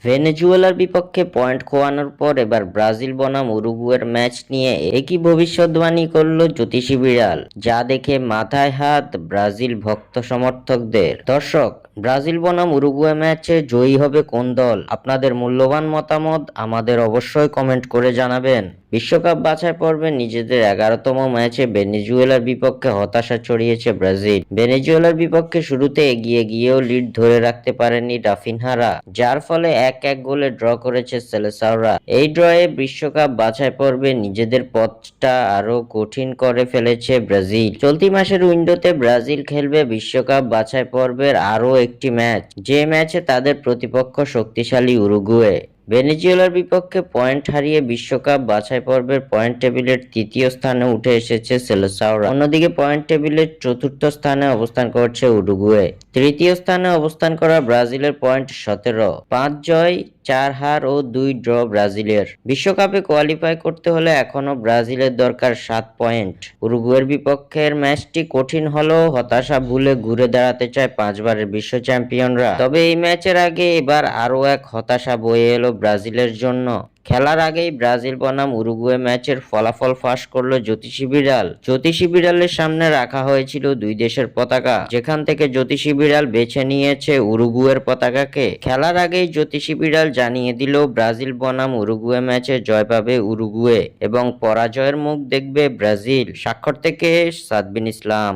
ভেনেজুয়েলার বিপক্ষে পয়েন্ট খোয়ানোর পর এবার ব্রাজিল বনাম উরুগুয়ের ম্যাচ নিয়ে একই ভবিষ্যদ্বাণী করল জ্যোতিষী বিড়াল, যা দেখে মাথায় হাত ব্রাজিল ভক্ত সমর্থকদের। দর্শক, ব্রাজিল বনাম উরুগুয়ে ম্যাচে জয়ী হবে কোন দল? আপনাদের মূল্যবান মতামত আমাদের অবশ্যই কমেন্ট করে জানাবেন। বিশ্বকাপ বাছাই পর্বে নিজেদের 11তম ম্যাচে ভেনেজুয়েলার বিপক্ষে হতাশা ছড়িয়েছে ব্রাজিল। ভেনেজুয়েলার বিপক্ষে শুরুতে এগিয়ে গিয়েও লিড ধরে রাখতে পারেনি রাফিনহারা, যার ফলে 1-1 গোলে ড্র করেছে সেলেসাওরা। এই ড্রয়ে বিশ্বকাপ বাছাই পর্বে নিজেদের পথটা আরো কঠিন করে ফেলেছে ব্রাজিল। চলতি মাসের উইন্ডোতে ব্রাজিল খেলবে বিশ্বকাপ বাছাই পর্বের আরও একটি ম্যাচ, যে ম্যাচে তাদের প্রতিপক্ষ শক্তিশালী উরুগুয়ে। ভেনেজুয়েলার বিপক্ষে পয়েন্ট হারিয়ে বিশ্বকাপ বাছাই পর্বের পয়েন্ট টেবিলের তৃতীয় স্থানে উঠে এসেছে সেলেসাওরা। অন্যদিকে পয়েন্ট টেবিলের চতুর্থ স্থানে অবস্থান করছে উরুগুয়ে। তৃতীয় স্থানে অবস্থান করা ব্রাজিলের পয়েন্ট 17, 5 জয়, 4 হার ও 2 ড্র ব্রাজিলের। বিশ্বকাপে কোয়ালিফাই করতে হলে এখনো ব্রাজিলের দরকার 7 পয়েন্ট। উরুগুয়ের বিপক্ষের ম্যাচটি কঠিন হলেও হতাশা ভুলে ঘুরে দাঁড়াতে চায় 5 বারের বিশ্ব চ্যাম্পিয়নরা। তবে এই ম্যাচের আগে এবার আরও এক হতাশা বয়ে এলো ব্রাজিলের জন্য। খেলার আগেই ব্রাজিল বনাম উরুগুয়ে ম্যাচের ফলাফল ফাঁস করলো জ্যোতিষী বিড়াল। জ্যোতিষী বিড়ালের সামনে রাখা হয়েছিল দুই দেশের পতাকা, যেখান থেকে জ্যোতিষী বিড়াল বেছে নিয়েছে উরুগুয়ের পতাকাকে। খেলার আগেই জ্যোতিষী বিড়াল জানিয়ে দিল ব্রাজিল বনাম উরুগুয়ে ম্যাচে জয় পাবে উরুগুয়ে এবং পরাজয়ের মুখ দেখবে ব্রাজিল। স্বাক্ষর থেকে সাদবিন ইসলাম।